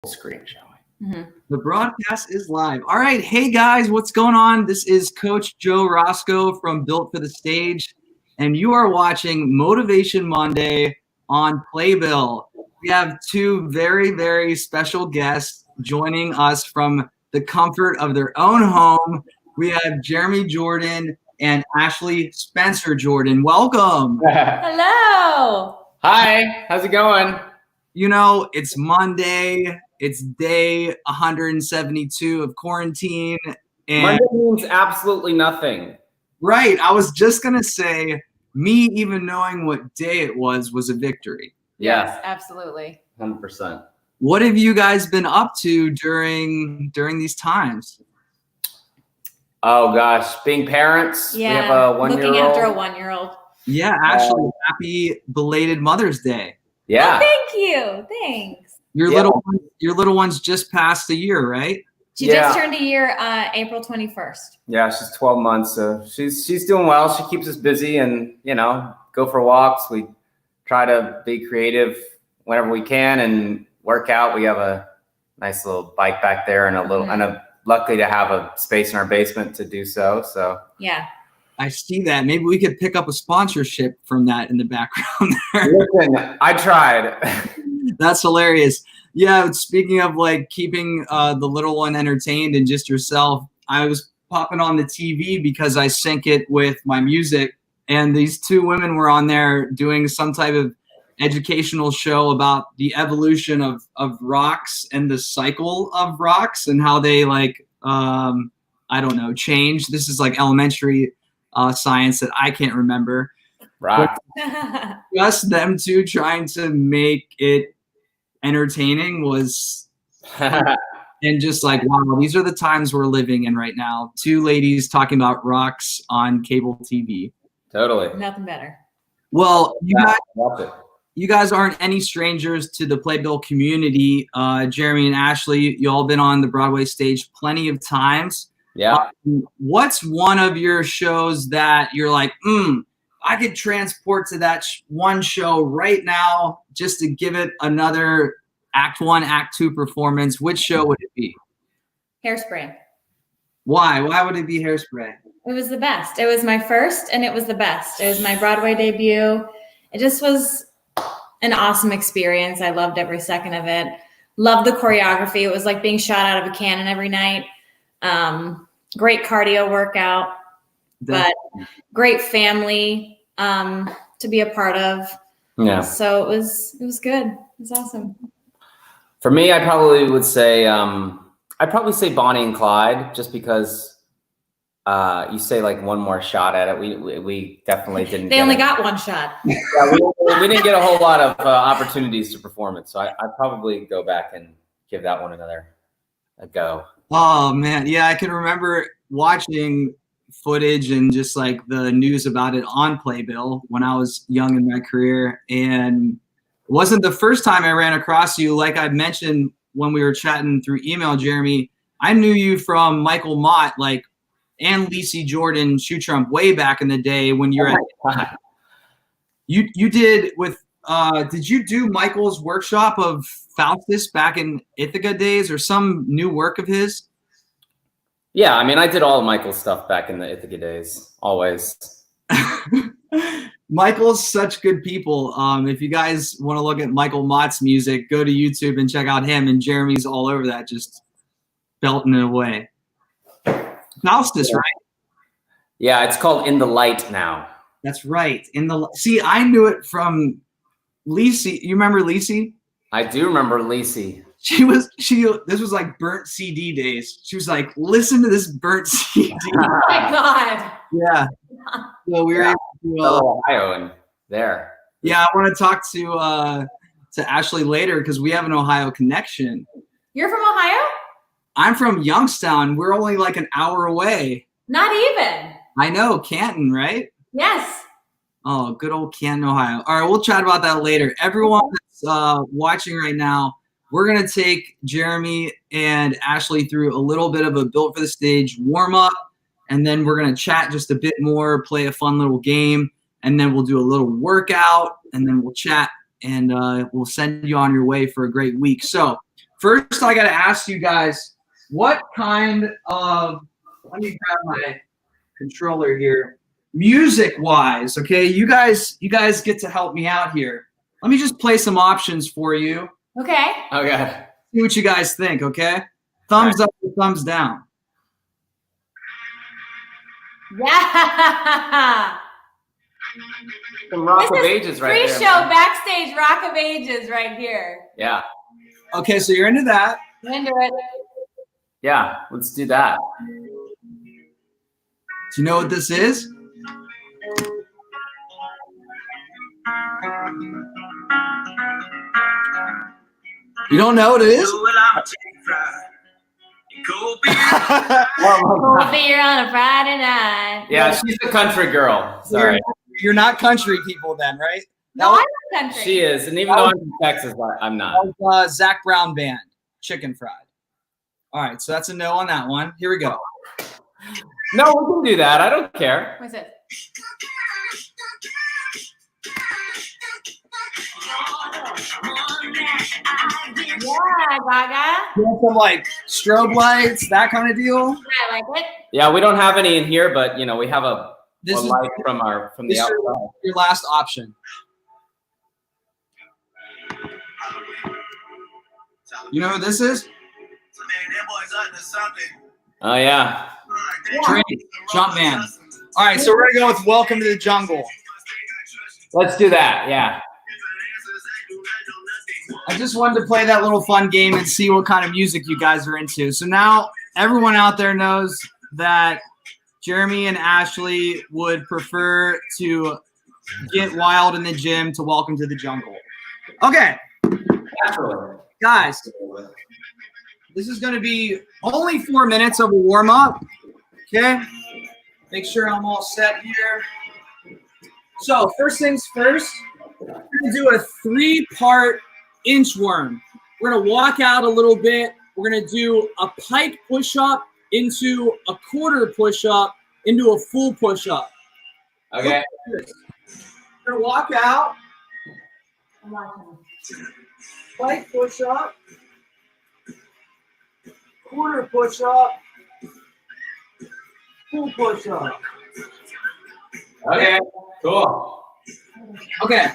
Screen, shall we? Mm-hmm. The broadcast is live. All right. Hey, guys, what's going on? This is Coach Joe Rosko from Built for the Stage, and you are watching Motivation Monday on Playbill. We have two very, very special guests joining us from the comfort of their own home. We have Jeremy Jordan and Ashley Spencer Jordan. Welcome. Hello. Hi, how's it going? You know, it's Monday. It's day 172 of quarantine. And Monday means absolutely nothing. right. I was just going to say, me even knowing what day it was a victory. Yes, absolutely. 100%. What have you guys been up to during these times? Oh gosh, being parents. Yeah, we have a 1-year-old. looking after a 1-year-old. Yeah, Ashley, happy belated Mother's Day. Yeah. Oh, thank you. Thanks. Your little one's just passed a year, right? She just turned a year April 21st. Yeah, she's 12 months, so she's doing well. She keeps us busy and, go for walks. We try to be creative whenever we can and work out. We have a nice little bike back there and luckily to have a space in our basement to do so. So yeah. I see that. Maybe we could pick up a sponsorship from that in the background there. Listen, I tried. That's hilarious. Yeah, speaking of like keeping the little one entertained and just yourself, I was popping on the TV because I sync it with my music, and these two women were on there doing some type of educational show about the evolution of rocks and the cycle of rocks and how they change. This is like elementary science that I can't remember. Right. Just them two trying to make it entertaining was and just like, wow, these are the times we're living in right now. Two ladies talking about rocks on cable TV. Totally. Nothing better. Well, Love it. you guys aren't any strangers to the Playbill community. Jeremy and Ashley, you all been on the Broadway stage plenty of times. Yeah. What's one of your shows that you're like, I could transport to that one show right now just to give it another act 1, act 2 performance? Which show would it be? Hairspray. Why? Why would it be Hairspray? It was the best. It was my first and it was the best. It was my Broadway debut. It just was an awesome experience. I loved every second of it. Loved the choreography. It was like being shot out of a cannon every night. Great cardio workout, but great family to be a part of. Yeah. So it was good. It was awesome. For me, I probably would say Bonnie and Clyde, just because you say like one more shot at it. We definitely didn't. They only got one shot. Yeah, we didn't get a whole lot of opportunities to perform it, so I'd probably go back and give that one a go. Oh man, yeah, I can remember watching footage and just like the news about it on Playbill when I was young in my career, and it wasn't the first time I ran across you. Like I mentioned when we were chatting through email, Jeremy, I knew you from Michael Mott, and Lacey Jordan Shoe Trump way back in the day when you were at you did with did you do Michael's workshop of Faustus back in Ithaca days or some new work of his? Yeah, I mean, I did all of Michael's stuff back in the Ithaca days, always. Michael's such good people. If you guys want to look at Michael Mott's music, go to YouTube and check out him, and Jeremy's all over that, just belting it away. Faustus, right? Yeah, it's called In the Light now. That's right. See, I knew it from Lacey. You remember Lacey? I do remember Lacey. This was like burnt CD days. She was like, listen to this burnt CD. Oh my God. Yeah. So we were able to, Ohio and there. Yeah, I want to talk to Ashley later because we have an Ohio connection. You're from Ohio? I'm from Youngstown. We're only like an hour away. Not even. I know, Canton, right? Yes. Oh, good old Canton, Ohio. All right, we'll chat about that later. Everyone that's watching right now, we're going to take Jeremy and Ashley through a little bit of a Built for the Stage warm-up, and then we're going to chat just a bit more, play a fun little game, and then we'll do a little workout, and then we'll chat, and we'll send you on your way for a great week. So First, I got to ask you guys, what kind of, let me grab my controller here. Music-wise, okay, you guys get to help me out here. Let me just play some options for you. Okay. Okay. See what you guys think, okay? Thumbs up or thumbs down. Yeah. Some Rock This of is Ages right there. Pre-show man. backstage Rock of Ages right here. Yeah. Okay, so you're into that. I'm into it. Yeah. Let's do that. Do you know what this is? You don't know what it is? Cold beer on a Friday night. Yeah, she's a country girl. Sorry. You're not country people then, right? No, I'm country. She is. And even though I'm from Texas, I'm not. That was Zach Brown Band, Chicken Fried. All right, so that's a no on that one. Here we go. No, we can do that. I don't care. What's it? Yeah, Gaga. You want some like strobe lights, that kind of deal? I like it. Yeah, we don't have any in here, but we have a This is light from the outside. your last option. You know who this is? Oh yeah. Drake, Jumpman. All right, so we're gonna go with "Welcome to the Jungle." Let's do that. Yeah. I just wanted to play that little fun game and see what kind of music you guys are into. So now everyone out there knows that Jeremy and Ashley would prefer to get wild in the gym to Welcome to the Jungle. Okay, guys, this is going to be only 4 minutes of a warm-up, okay? Make sure I'm all set here. So first things first, we're going to do a 3-part inchworm. We're going to walk out a little bit. We're going to do a pike push-up into a quarter push-up into a full push-up. Okay. We're going to walk out. Pike push-up. Quarter push-up. Full push-up. Okay. Cool. Okay.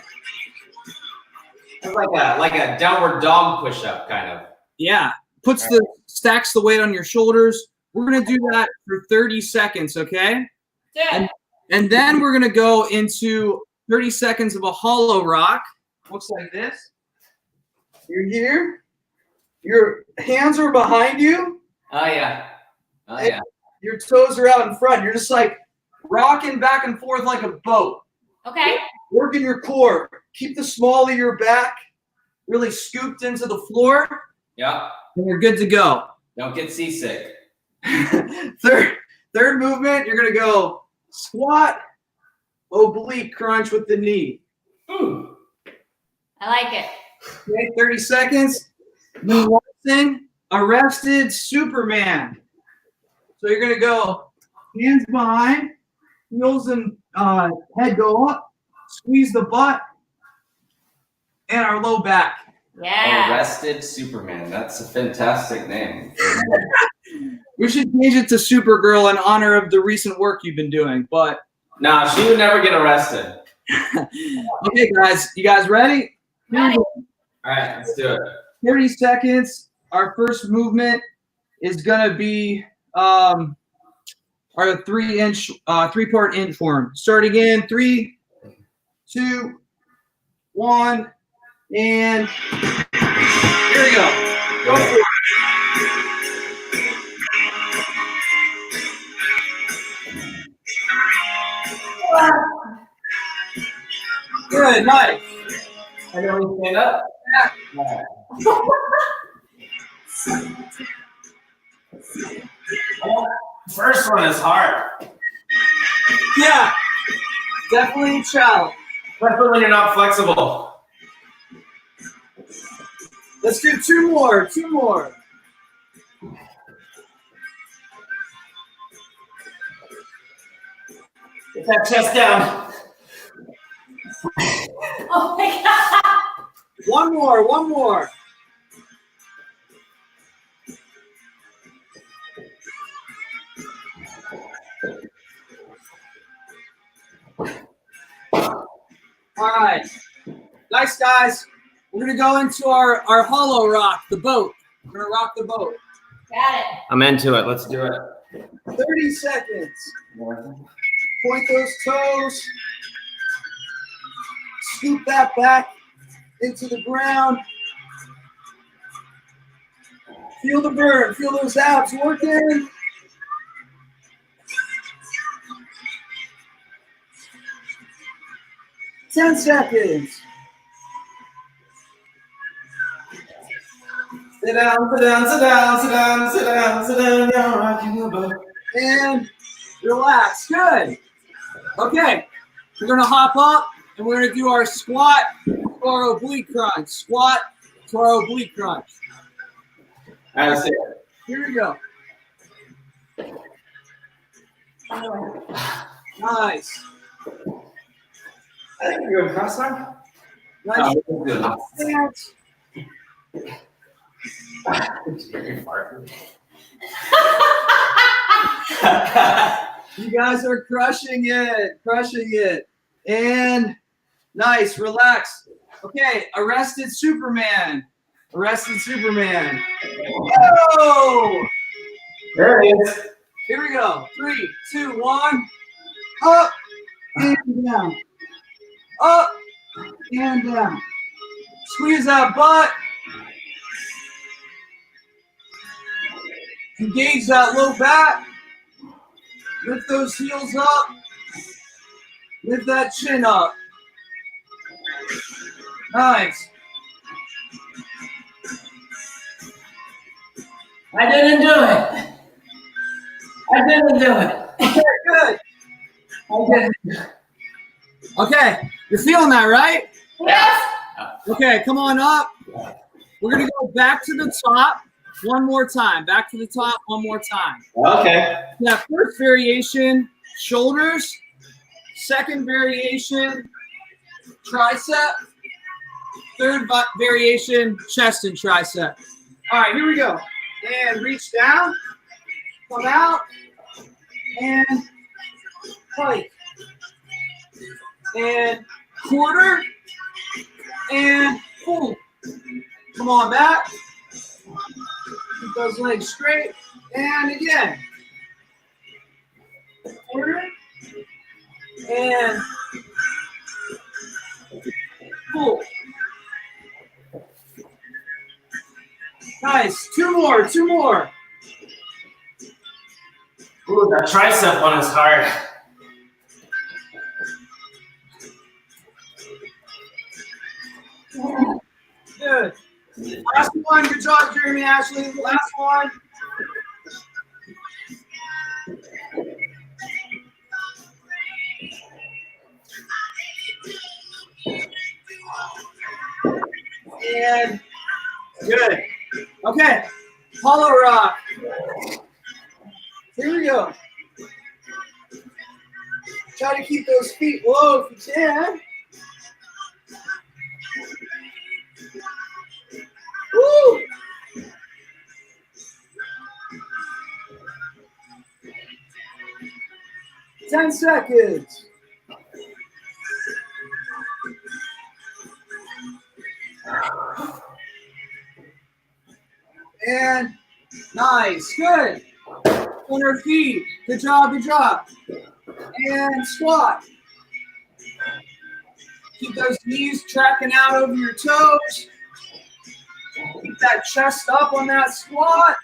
It's like a downward dog push-up kind of. Yeah. Stacks the weight on your shoulders. We're going to do that for 30 seconds, okay? Good. And then we're going to go into 30 seconds of a hollow rock. Looks like this. You're here. Your hands are behind you. Oh yeah. Oh yeah. Your toes are out in front. You're just like rocking back and forth like a boat. Okay. Working your core. Keep the small of your back really scooped into the floor. Yeah. And you're good to go. Don't get seasick. Third movement, you're going to go squat, oblique crunch with the knee. Ooh. I like it. Okay, 30 seconds. Then one thing, arrested Superman. So you're going to go hands behind, heels and head go up, squeeze the butt, and our low back. Yeah. Arrested Superman. That's a fantastic name. We should change it to Supergirl in honor of the recent work you've been doing, but Nah, she would never get arrested. okay, guys, you guys ready? Ready. All right, let's do it. 30 seconds. Our first movement is gonna be our 3-part inchworm. Starting in 3, 2, 1, and here we go. Go for it. Good, nice. And then we stand up. First one is hard. Yeah, definitely a challenge. Especially when you're not flexible. Let's do 2 more. Get that chest down. Oh my God. One more. All right. Nice, guys. We're going to go into our hollow rock, the boat. We're going to rock the boat. Got it. I'm into it. Let's do it. 30 seconds. Point those toes. Scoop that back into the ground. Feel the burn. Feel those abs working. Ten seconds. Sit down, sit down, sit down, sit down, sit down, sit down. You're rocking the boat. And relax. Good. Okay. We're going to hop up and we're going to do our squat to our oblique crunch. Squat to our oblique crunch. That's it. Here we go. Nice. I think you're going cross arm. Nice. Oh, Stance. You guys are crushing it. Crushing it. And nice. Relax. Okay. Arrested Superman. Arrested Superman. Whoa! There it is. Here we go. 3, 2, 1. Up and down. Up and down. Squeeze that butt. Engage that low back. Lift those heels up. Lift that chin up. Nice. I didn't do it. I didn't do it. Okay, good. Okay. Okay, you're feeling that, right? Yes. Okay, come on up. We're going to go back to the top one more time. Back to the top one more time. Okay. That first variation, shoulders. Second variation, tricep. Third variation, chest and tricep. All right, here we go. And reach down, come out, and pike. And quarter, and pull. Come on back. Keep those legs straight. And again. Quarter, and pull. Nice. Two more. Ooh, that tricep one is hard. Good. Last one. Good job, Jeremy Ashley. Last one. And good. Okay. Hollow rock. Here we go. Try to keep those feet low if you can. Woo! Ten seconds. And nice, good. On her feet. Good job. And squat. Keep those knees tracking out over your toes. Keep that chest up on that squat.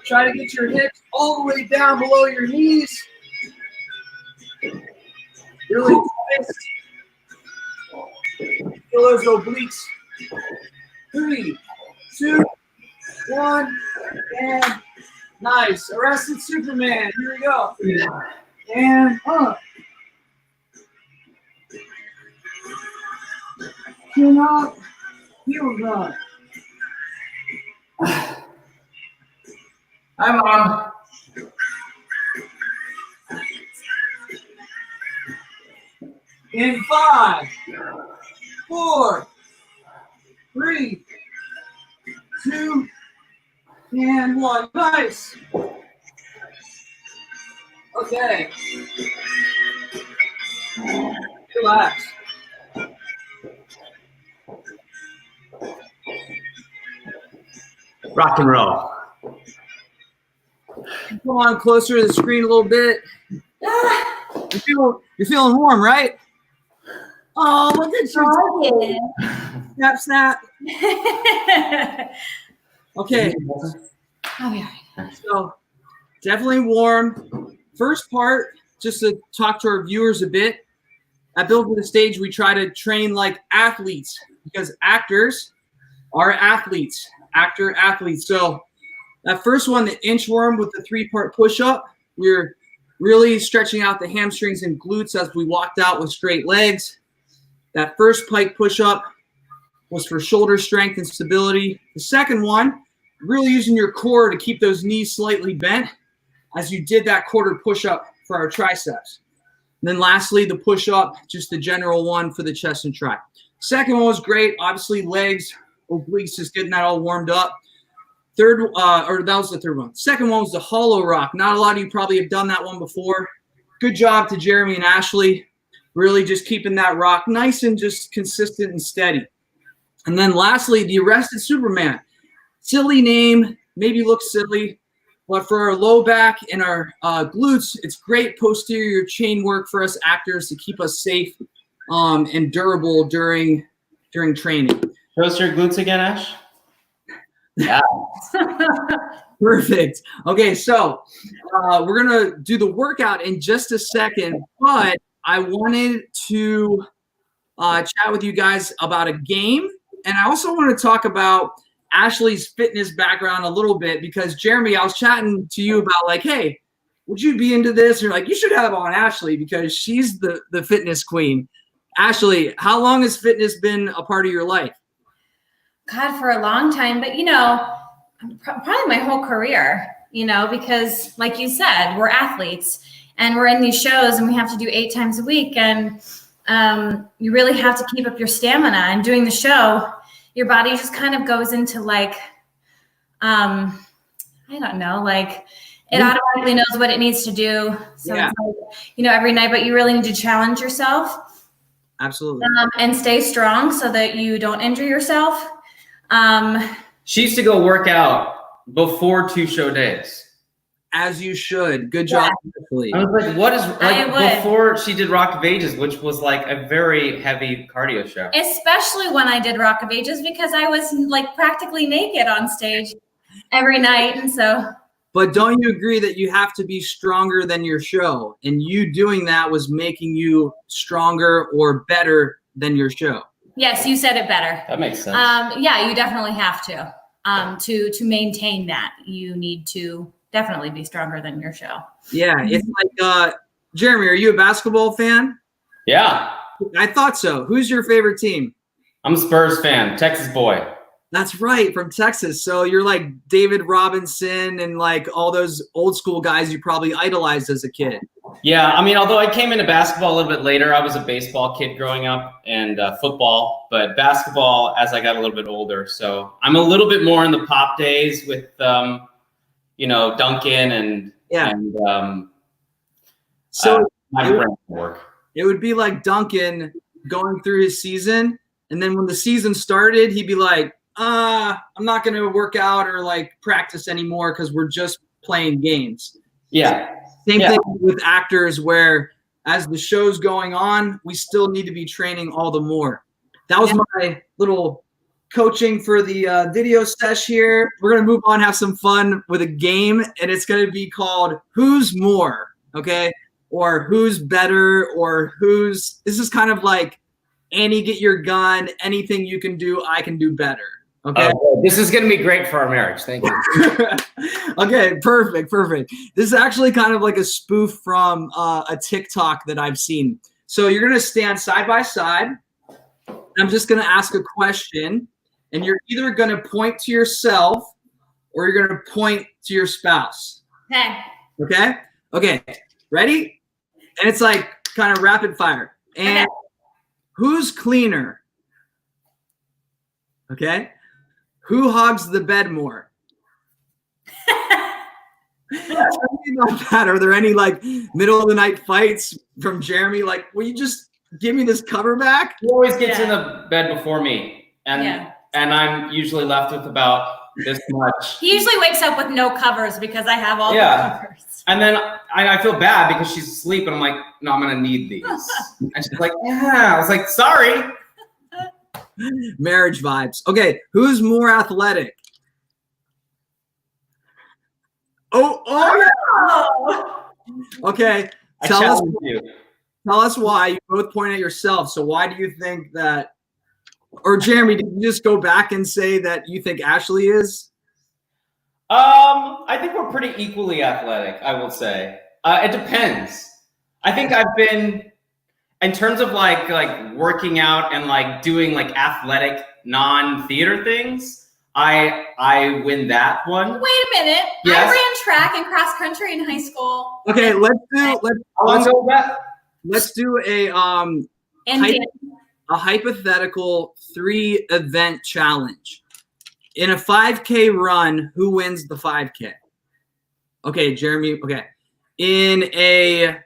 Try to get your hips all the way down below your knees. Really twist. Feel those obliques. 3, 2, 1, and nice. Arrested Superman. Here we go. And up. Chin up. Heels up. Hi, Mom. In 5, 4, 3, 2, and 1. Nice. Okay. Relax. Rock and roll. Come on closer to the screen a little bit. You're feeling warm, right? Oh, look at you. Oh, Snap, snap. yeah. Okay. Oh, yeah. So definitely warm. First part, just to talk to our viewers a bit. At Build for the Stage, we try to train like athletes because actors are athletes, athletes. So that first one, the inchworm with the 3-part push-up, we're really stretching out the hamstrings and glutes as we walked out with straight legs. That first pike push-up was for shoulder strength and stability. The second one, really using your core to keep those knees slightly bent as you did that quarter push-up for our triceps. And then lastly, the push-up, just the general one for the chest and tri. Second one was great. Obviously, legs, obliques, just getting that all warmed up. That was the third one. Second one was the hollow rock. Not a lot of you probably have done that one before. Good job to Jeremy and Ashley. Really just keeping that rock nice and just consistent and steady. And then lastly, the Arrested Superman. Silly name, maybe looks silly, but for our low back and our glutes, it's great posterior chain work for us actors to keep us safe and durable during training. Show us your glutes again, Ash. Yeah. Perfect. Okay, so we're going to do the workout in just a second, but I wanted to chat with you guys about a game, and I also want to talk about Ashley's fitness background a little bit because, Jeremy, I was chatting to you about like, hey, would you be into this? And you're like, you should have on Ashley because she's the fitness queen. Ashley, how long has fitness been a part of your life? God, for a long time, but probably my whole career, because like you said, we're athletes and we're in these shows and we have to do 8 times a week. And you really have to keep up your stamina, and doing the show, your body just kind of goes into like, I don't know, like it automatically knows what it needs to do. So it's like, every night, but you really need to challenge yourself. Absolutely. And stay strong so that you don't injure yourself. She used to go work out before 2 show days. As you should. Good job. Yeah. I was like, what is before she did Rock of Ages, which was like a very heavy cardio show. Especially when I did Rock of Ages because I was like practically naked on stage every night. And so. But don't you agree that you have to be stronger than your show? And you doing that was making you stronger or better than your show. Yes, you said it better. That makes sense. Yeah, you definitely have to. To maintain that, you need to definitely be stronger than your show. Yeah, it's like, Jeremy, are you a basketball fan? Yeah. I thought so. Who's your favorite team? I'm a Spurs fan, Texas boy. That's right, from Texas. So you're like David Robinson and like all those old school guys you probably idolized as a kid. Yeah, I mean, although I came into basketball a little bit later, I was a baseball kid growing up and football, but basketball as I got a little bit older. So I'm a little bit more in the pop days with, Duncan and my work. It would be like Duncan going through his season, and then when the season started, he'd be like, I'm not going to work out or like practice anymore because we're just playing games. Yeah. Same thing with actors where as the show's going on, we still need to be training all the more. That was my little coaching for the video sesh here. We're going to move on, have some fun with a game, and it's going to be called Who's More, okay? Or Who's Better, or this is kind of like Annie, get your gun. Anything you can do, I can do better. Okay. This is going to be great for our marriage. Thank you. Okay, perfect. This is actually kind of like a spoof from a TikTok that I've seen. So you're going to stand side by side. I'm just going to ask a question, and you're either going to point to yourself or you're going to point to your spouse. Okay. Ready? And it's like kind of rapid fire. And who's cleaner? Okay. Who hogs the bed more? Not that. Are there any like middle of the night fights from Jeremy? Like, will you just give me this cover back? He always gets in the bed before me, and I'm usually left with about this much. He usually wakes up with no covers because I have all the covers. And then I feel bad because she's asleep, and I'm like, no, I'm gonna need these. And she's like, yeah. I was like, sorry. Marriage vibes. Okay, who's more athletic? Oh. Okay, tell us why. You both point at yourself. So why do you think that? Or Jeremy, did you just go back and say that you think Ashley is? I think we're pretty equally athletic, I will say. It depends. I think I've been, in terms of like working out and like doing like athletic non-theater things, I win that one. Wait a minute. Yes. I ran track and cross country in high school. Okay, let's do a hypothetical 3-event challenge. In a 5K run, who wins the 5K? Okay, Jeremy. Okay. In a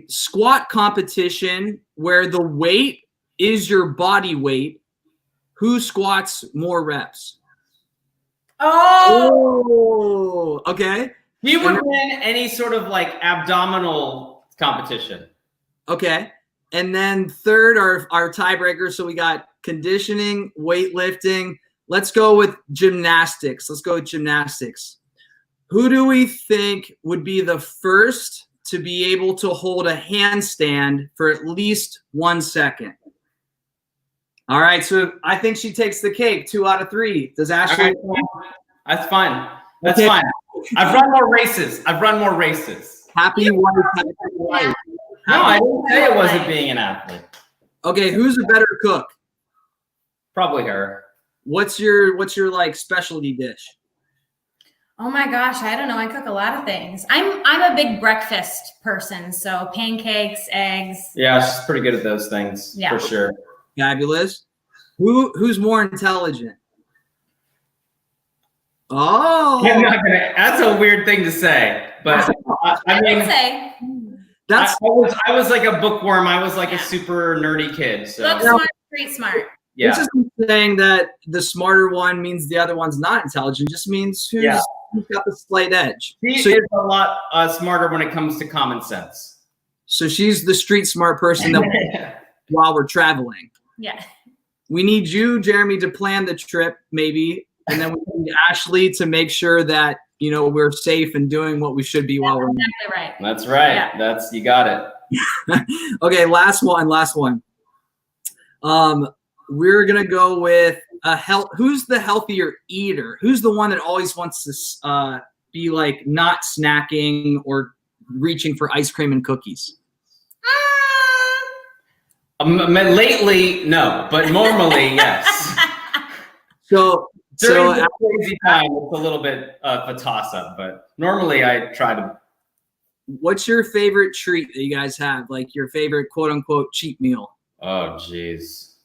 squat competition where the weight is your body weight, who squats more reps? Oh, okay. He would win any sort of like abdominal competition. Okay. And then third, our tiebreaker. So we got conditioning, weightlifting. Let's go with gymnastics. Who do we think would be the first to be able to hold a handstand for at least 1 second? All right, so I think she takes the cake. 2 out of 3. Does Ashley? Right. That's fine. That's fine. I've run more races. Happy wife, happy life. No, I didn't say it wasn't being an athlete. Okay, who's a better cook? Probably her. What's your like specialty dish? Oh my gosh, I don't know. I cook a lot of things. I'm a big breakfast person, so pancakes, eggs. Yeah, she's pretty good at those things for sure. Fabulous. Who's more intelligent? Oh, I'm not gonna. That's a weird thing to say, but I mean, I was like a bookworm. I was like a super nerdy kid. So book smart, street smart. Yeah. This isn't saying that the smarter one means the other one's not intelligent. It just means who's got the slight edge. She is a lot smarter when it comes to common sense. So she's the street smart person that while we're traveling. Yeah. We need you, Jeremy, to plan the trip, maybe, and then we need Ashley to make sure that we're safe and doing what we should be while we're. Exactly right. That's right. Yeah. You got it. Okay, last one. We're gonna go with who's the healthier eater? Who's the one that always wants to be like not snacking or reaching for ice cream and cookies? Lately, no, but normally, yes. So during the crazy time, it's a little bit of a toss-up, but normally I try to. What's your favorite treat that you guys have? Like your favorite quote-unquote cheat meal? Oh, geez.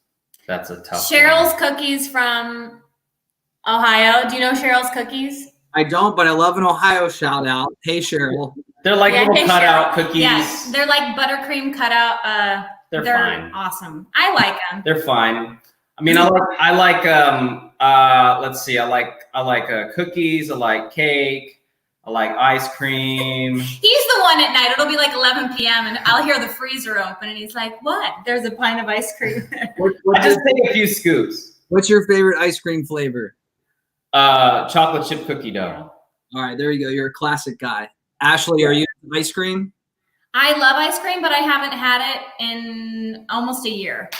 That's a tough Cheryl's one. Cookies from Ohio. Do you know Cheryl's Cookies? I don't, but I love an Ohio shout out. Hey, Cheryl. They're like little cutout cookies. Yes, they're like buttercream cutout. They're fine. Awesome. I like them. They're fine. I mean, I like let's see. I like cookies. I like cake. I like ice cream. He's the one at night. It'll be like 11 p.m. and I'll hear the freezer open and he's like, "What? There's a pint of ice cream." I just take a few scoops. What's your favorite ice cream flavor? Chocolate chip cookie dough. All right, there you go. You're a classic guy. Ashley, are you ice cream? I love ice cream, but I haven't had it in almost a year.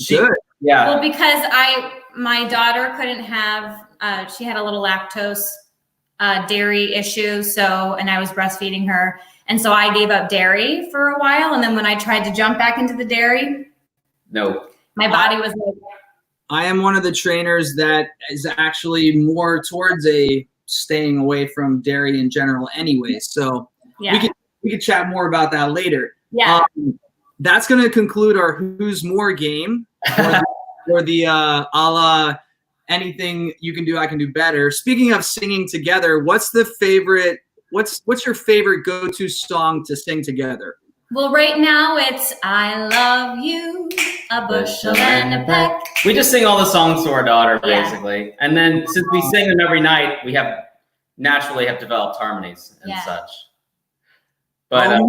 Good. Yeah. Well, because my daughter couldn't have. She had a little lactose dairy issue, and I was breastfeeding her, and so I gave up dairy for a while, and then when I tried to jump back into the dairy, no, my body was like. I am one of the trainers that is actually more towards a staying away from dairy in general anyway. So we can chat more about that later. Yeah. That's going to conclude our Who's More game or the a la anything you can do, I can do better. Speaking of singing together, what's your favorite go-to song to sing together? Well, right now it's I love you, a bushel and a peck. We just sing all the songs to our daughter, Yeah. basically. And then since we sing them every night, we naturally have developed harmonies and Yeah. such. But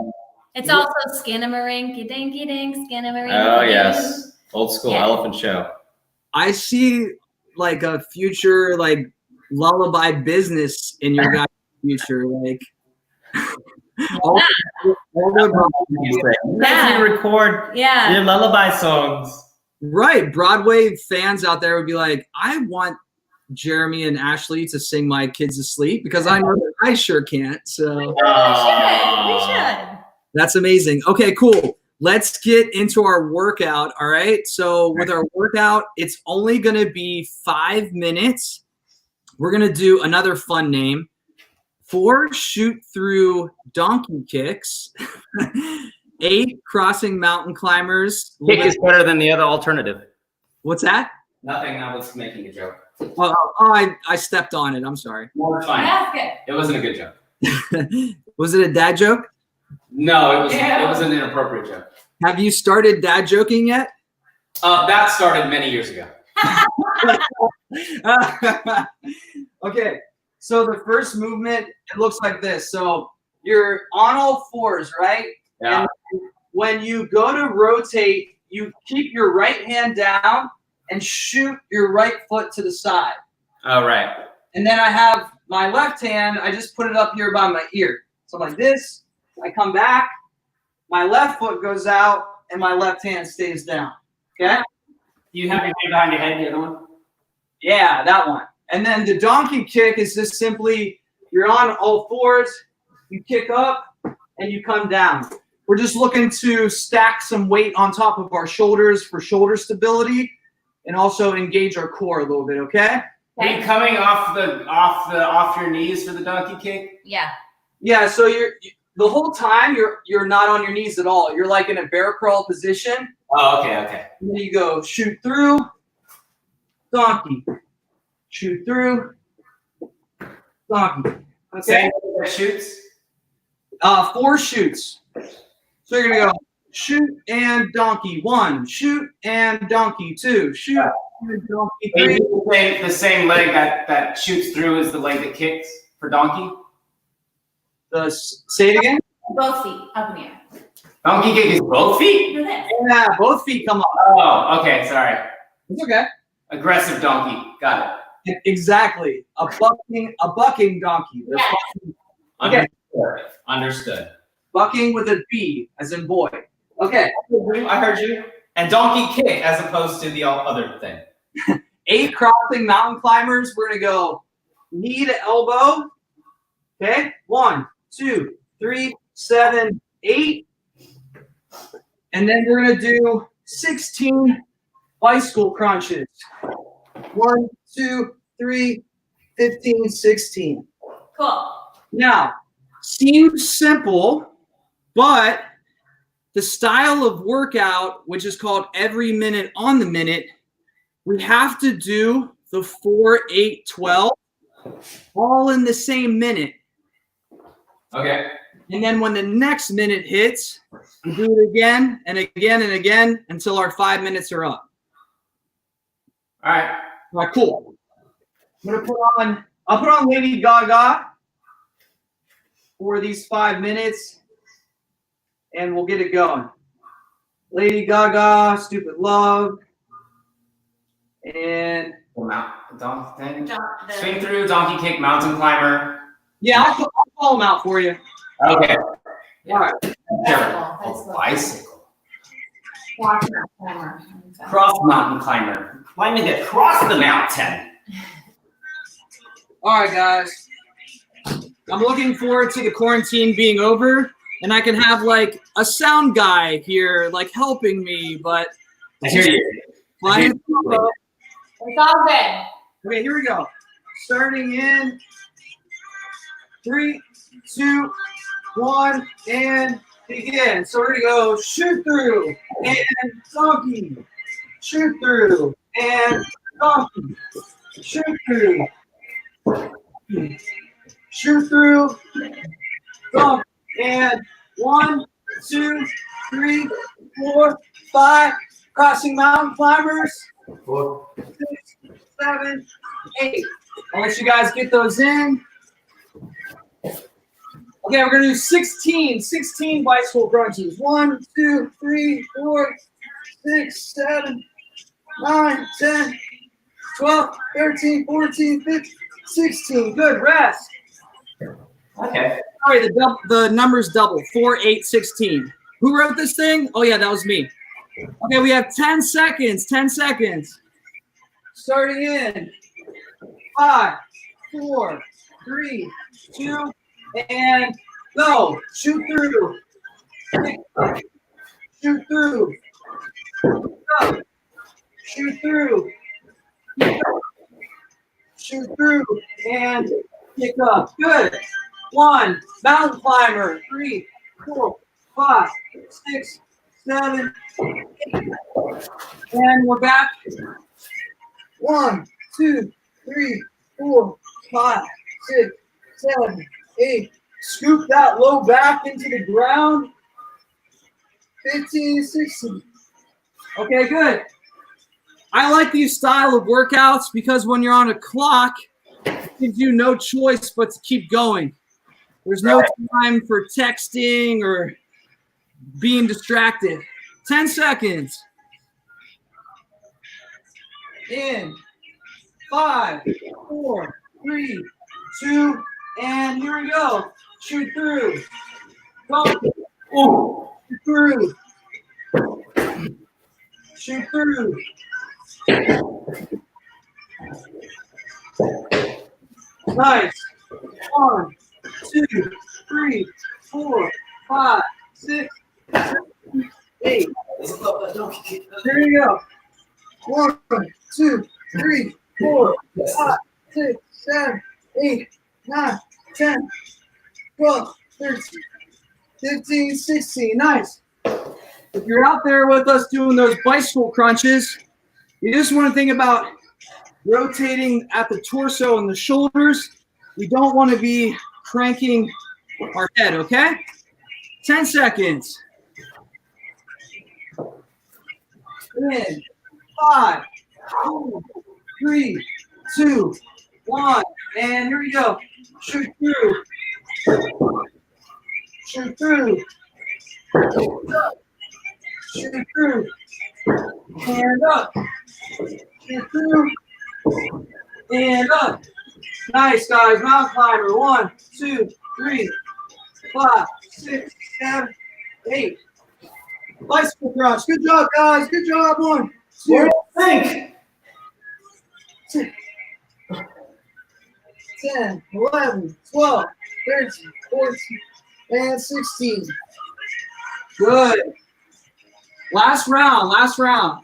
it's also Skinnamarink, dinky dink, Skinnamarink. oh yes, old school elephant show. I see like a future like lullaby business in your guys' future, like. All Yeah. You record your lullaby songs. Right. Broadway fans out there would be like, I want Jeremy and Ashley to sing my kids to sleep because I know that I sure can't. So we should. That's amazing. Okay, cool. Let's get into our workout. All right. So with our workout, it's only going to be 5 minutes. We're going to do another fun name. 4 shoot through donkey kicks. 8 crossing mountain climbers. Kick is better than the other alternative. What's that? Nothing. I was making a joke. Oh, I stepped on it. I'm sorry. No, it's fine. That's good. It wasn't a good joke. Was it a dad joke? No, it was an inappropriate joke. Have you started dad joking yet? That started many years ago. Okay. So the first movement, it looks like this. So you're on all fours, right? Yeah. And when you go to rotate, you keep your right hand down and shoot your right foot to the side. Oh, right. And then I have my left hand, I just put it up here by my ear. So like this, I come back, my left foot goes out, and my left hand stays down. Okay? You have your hand behind your head, the other one? Yeah, that one. And then the donkey kick is just simply, you're on all fours, you kick up, and you come down. We're just looking to stack some weight on top of our shoulders for shoulder stability and also engage our core a little bit, okay? Are you coming off your knees for the donkey kick? Yeah. Yeah, so the whole time you're not on your knees at all. You're like in a bear crawl position. Oh, okay. And then you go shoot through, donkey. Shoot through, donkey. Okay. Same shoots? 4 shoots. So you're gonna go shoot and donkey. 1, shoot and donkey. 2, shoot and donkey. 3. The same leg that shoots through is the leg that kicks for donkey? Say it again. Both feet up in the air. Donkey kick is both feet? Yeah, both feet come up. Oh, okay, sorry. It's okay. Aggressive donkey. Got it. Exactly. A bucking donkey. They're Yes. Understood. Bucking with a B, as in boy. Okay. I heard you. And donkey kick as opposed to the other thing. 8 crossing mountain climbers. We're going to go knee to elbow. Okay. 1, 2, 3, 7, 8. And then we're going to do 16 bicycle crunches. 1, 2, 3, 15, 16. Cool. Now, seems simple, but the style of workout, which is called every minute on the minute, we have to do the 4, 8, 12 all in the same minute. Okay. And then when the next minute hits, we do it again and again and again until our 5 minutes are up. All right. All right, cool. I'll put on Lady Gaga for these 5 minutes, and we'll get it going. Lady Gaga, Stupid Love, and Swing through, donkey kick, mountain climber. yeah, I'll call them out for you. Okay. All right. Bicycle. Climber. Cross mountain climber. Climbing across the mountain. All right, guys. I'm looking forward to the quarantine being over, and I can have like a sound guy here, like helping me. But I hear you. it's all good. Okay, here we go. Starting in 3, 2, 1, and begin. So we're gonna go shoot through and donkey, shoot through and donkey, shoot through, shoot through, donkey, and 1, 2, 3, 4, 5. Crossing mountain climbers. 4, 6, 7, 8. I'll let you guys get those in. Okay, we're gonna do 16 bicycle crunches. 1, 2, 3, 4, 6, 7, 9, 10, 12, 13, 14, 15, 16. Good, rest. Okay. Sorry, the numbers double. 4, 8, 16. Who wrote this thing? Oh yeah, that was me. Okay, we have 10 seconds. 10 seconds. Starting in 5, 4, 3, 2, and go. Shoot through. Shoot through. Go. Shoot through. Shoot through and kick up. Good. 1. Mountain climber. 3, 4, 5, 6, 7, 8. And we're back. 1, 2, 3, 4, 5, 6, 7, 8. Scoop that low back into the ground. 15, 16. Okay, good. I like these style of workouts because when you're on a clock, it gives you no choice but to keep going. There's no time for texting or being distracted. 10 seconds. In 5, 4, 3, 2, and here we go. Shoot through. Go. Oh. Shoot through. Shoot through. Nice. 1, 2, 3, 4, 5, 6, 7, 8. Here you go. 1, 2, 3, 4, 5, 6, 7, 8, 9, 10, 12, 13, 15, 16. Nice. If you're out there with us doing those bicycle crunches, you just want to think about rotating at the torso and the shoulders. We don't want to be cranking our head, okay? 10 seconds. In 5, 4, 3, 2, 1. And here we go. Shoot through. Shoot through. Shoot through. And up. Shoot through. And up. Nice, guys. Mountain climber. 1, 2, 3, 5, 6, 7, 8. Bicycle crunch. Good job, guys. Good job. 1, 2, 10, 11, 12, 13, 14, and 16. Good. Last round. Last round.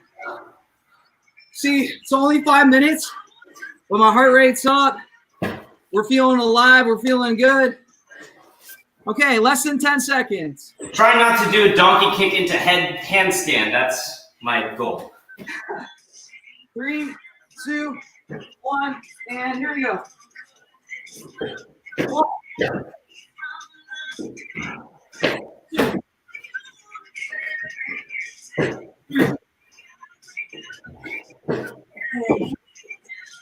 See, it's only 5 minutes, but my heart rate's up. We're feeling alive. We're feeling good. Okay, less than 10 seconds. Try not to do a donkey kick into handstand. That's my goal. 3, 2, 1, and here we go. 1, 2, 3.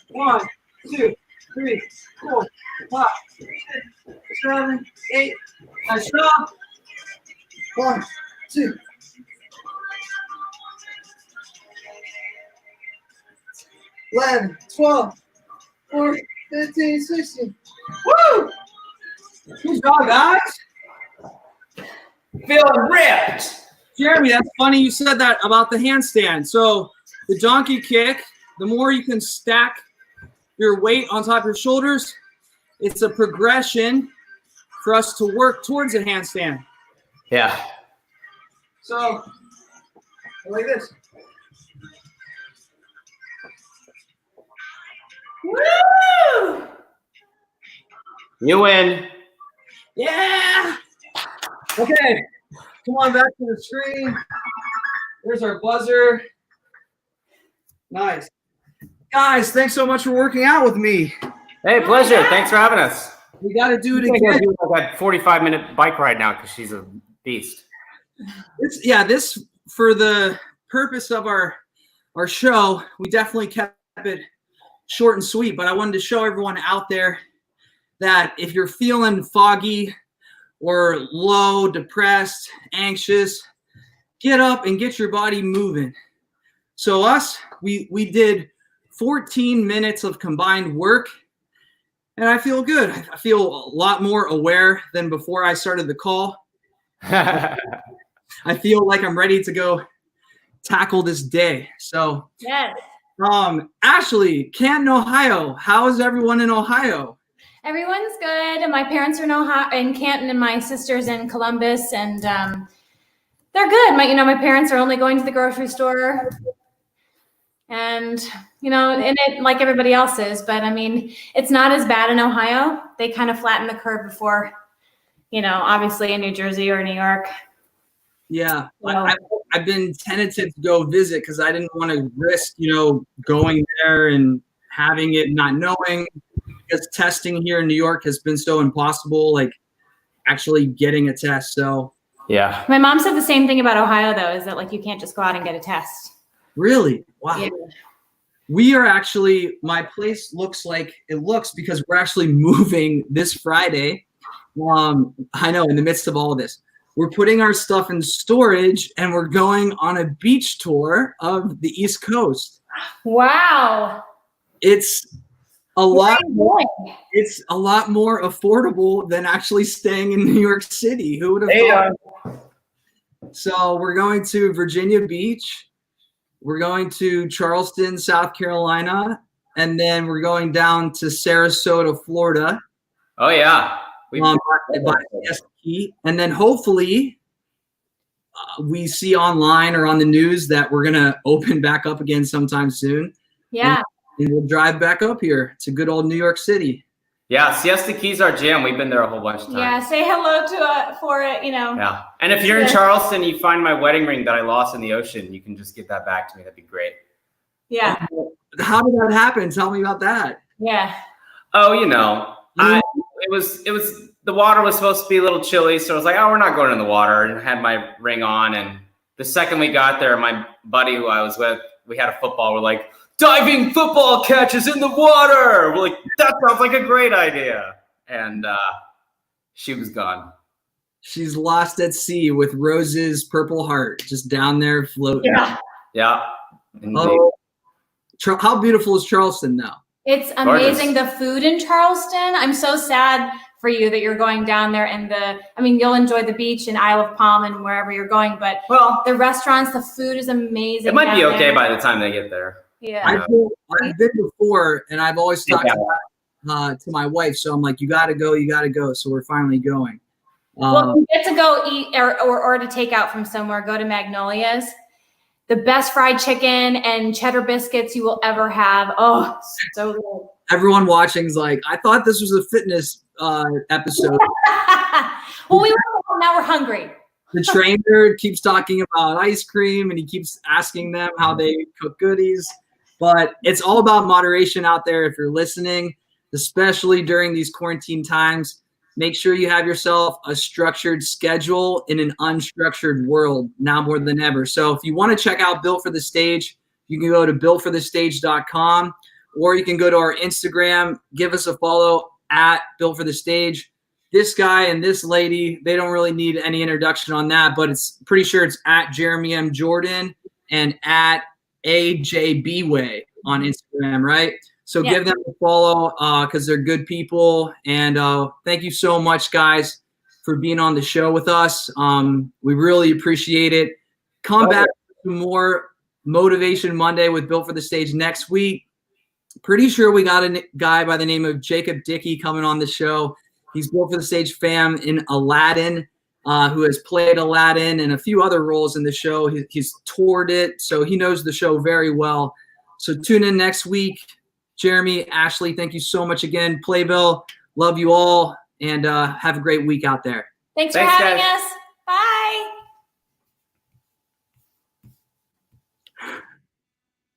1, 2, 3, 4, 5, 6, 7, 8. Nice job. 1, 2. 11, 12, 14, 15, 16. Woo! Good job, guys. Feeling ripped. Jeremy, that's funny you said that about the handstand. So the donkey kick, the more you can stack your weight on top of your shoulders, it's a progression for us to work towards a handstand. Yeah. So like this. Woo! You win. Yeah. Okay. Come on back to the screen. There's our buzzer. Nice. Guys, thanks so much for working out with me. Hey, pleasure. Thanks for having us. We got to do it I'm gonna again. do like a 45-minute bike ride now because she's a beast. This for the purpose of our show, we definitely kept it short and sweet, but I wanted to show everyone out there that if you're feeling foggy or low, depressed, anxious, get up and get your body moving. So we did 14 minutes of combined work, and I feel good. I feel a lot more aware than before I started the call. I feel like I'm ready to go tackle this day. So Yes. Ashley, Canton, Ohio. How is everyone in Ohio? Everyone's good. My parents are in Canton, and my sister's in Columbus, and they're good. My parents are only going to the grocery store, and and it like everybody else is. But I mean, it's not as bad in Ohio. They kind of flattened the curve before, obviously in New Jersey or New York. Yeah, I've been tentative to go visit because I didn't want to risk, going there and having it not knowing, because testing here in New York has been so impossible, like actually getting a test. So Yeah. My mom said the same thing about Ohio, though, is that like you can't just go out and get a test. Really? Wow. Yeah. We are actually, my place looks like it looks because we're actually moving this Friday. I know, in the midst of all of this. We're putting our stuff in storage and we're going on a beach tour of the East Coast. Wow. It's a lot more, Going? it's a lot more affordable than actually staying in New York City. Who would have thought? So we're going to Virginia Beach. We're going to Charleston, South Carolina, and then we're going down to Sarasota, Florida. Oh yeah. And then hopefully we see online or on the news that we're going to open back up again sometime soon. Yeah. And we'll drive back up here to good old New York City. Yeah, Siesta Key's our jam. We've been there a whole bunch of times. Yeah, say hello to for it, Yeah. And if you're in Charleston, you find my wedding ring that I lost in the ocean, you can just get that back to me. That'd be great. Yeah. How did that happen? Tell me about that. Yeah. Oh, it was the water was supposed to be a little chilly, so I was like, oh, we're not going in the water, and had my ring on. And the second we got there, my buddy who I was with, we had a football. We're like, diving football catches in the water. We're like, that sounds like a great idea. And she was gone. She's lost at sea with Rose's purple heart, just down there floating. Yeah. Oh, how beautiful is Charleston now? It's amazing. The food in Charleston. I'm so sad for you that you're going down there, and you'll enjoy the beach and Isle of Palm and wherever you're going, but the restaurants, the food is amazing. It might be okay by the time they get there. Yeah. I've been before, and I've always talked to my wife, so I'm like, you got to go. So we're finally going. Well, if you get to go eat or to take out from somewhere, go to Magnolia's. The best fried chicken and cheddar biscuits you will ever have. Oh, so good. Everyone watching is like, I thought this was a fitness episode. Well, now we're hungry. The trainer keeps talking about ice cream, and he keeps asking them how they cook goodies. But it's all about moderation out there. If you're listening, especially during these quarantine times, make sure you have yourself a structured schedule in an unstructured world now more than ever. So if you want to check out Built for the Stage, you can go to builtforthestage.com, or you can go to our Instagram, give us a follow at Built for the Stage. This guy and this lady, they don't really need any introduction on that, but it's pretty sure it's at Jeremy M. Jordan and at AJBway on Instagram, right? So give them a follow because they're good people. And thank you so much, guys, for being on the show with us. We really appreciate it. Come back to more Motivation Monday with Built for the Stage next week. Pretty sure we got a guy by the name of Jacob Dickey coming on the show. He's Built for the Stage fam in Aladdin, who has played Aladdin and a few other roles in the show. He's toured it, so he knows the show very well. So tune in next week. Jeremy, Ashley, thank you so much again. Playbill, love you all, and have a great week out there. Thanks for having us. Bye.